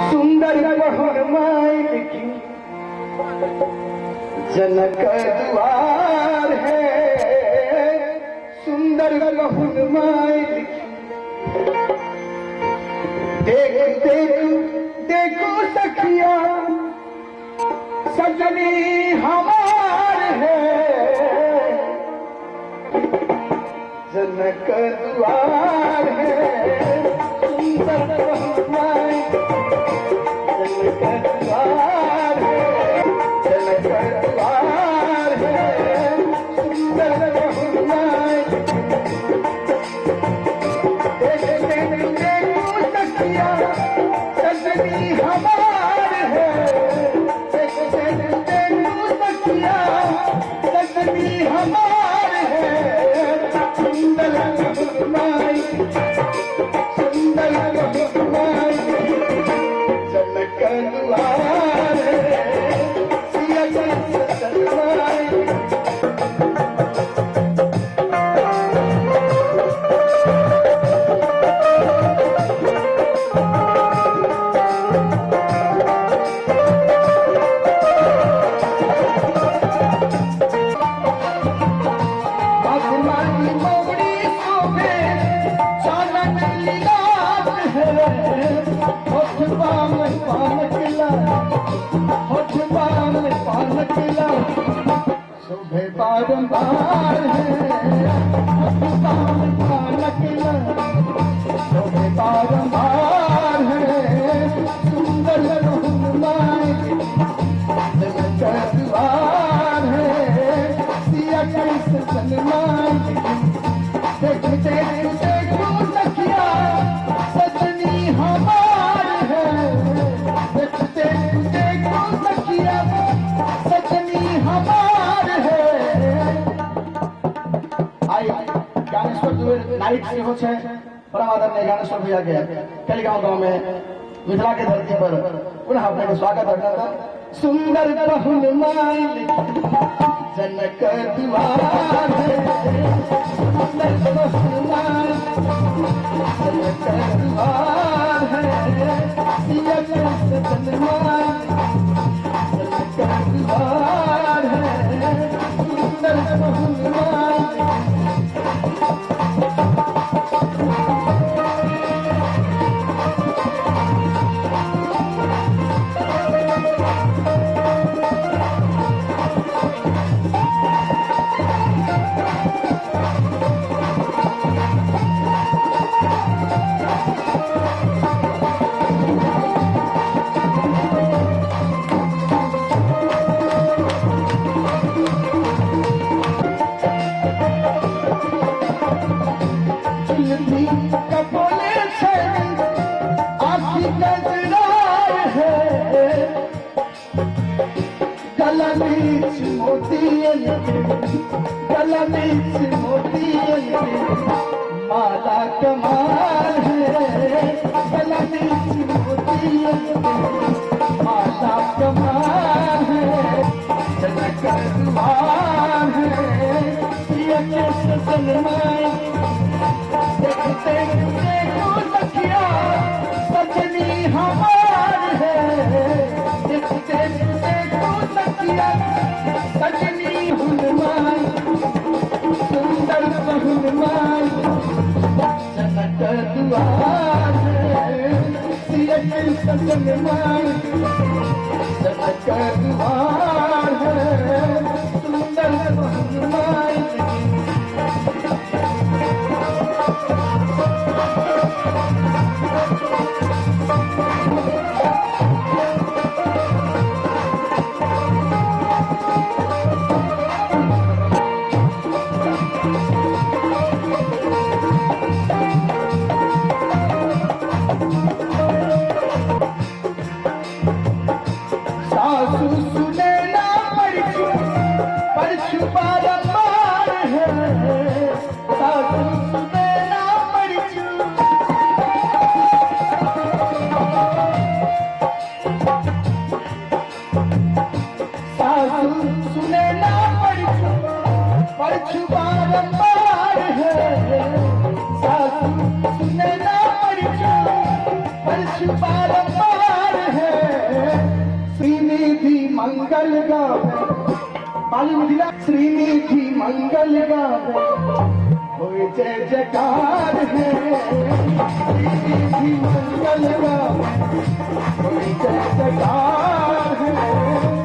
सुंदर बहुरमाई लिखी जनक द्वार है। सुंदर बहुरमाई लिखी देख देख देखो सखिया सजनी हमार है। जनक द्वार है सुंदर बहुरमाई जनक द्वार है। जनक द्वार है सुंदर बहुरमाई देख देख देखो सखिया सजनी हमार है। देख देख देखो सखिया सजनी हमार है। सुंदर बहुरमाई सुंदर बहुरमाई जनक द्वार है सिया सजनाई। आसमानी मोगड़ी शोभे चानन लीलाज है। होठ बाम पान किला होठ बाम पान किला शोभे बारंबार है। होठ बाम पान किला शोभे बारंबार है। सुंदर बहुरमाई जनक द्वार है सिया कैसे सनमाई। देख देख देखो सखिया सजनी हमार है। देख देख देखो सखिया सजनी हमार है। आई ज्ञानेश्वर दुबे नाइट से हो छे परम आदरणीय ज्ञानेश्वर भैया के कलिगांव गांव में मिथिला के धरती पर पुनः अपने को स्वागत अभिनंदन। सुंदर बहुरमाई लिखी जनक द्वार है सुंदर बहुरमाई जनक द्वार है सिया कैसे सजनाई। जनक द्वार है सुंदर बहुरमाई चुलती कपोले छे आखी गजरार है। गला बीच मोतियन गला बीच मोतियन माला कमाल है। गला बीच मोतियन माला कमाल है। जनक द्वार है सिया कैसे सनमाई। देख देख देखो सखिया सजनी हमार है। देख देख देखो सखिया सजनी हुनमाई सुंदर बहुरमाई जनक द्वार है सिया कैसे सनमाई। जनक द्वार है सुंदर बहुरमाई सासू सुने ना मंगल गावे बाली मुदिला श्रीनिधि मंगल गावे होए जय जयकार है श्रीनिधि मंगल गावे होए जय जयकार है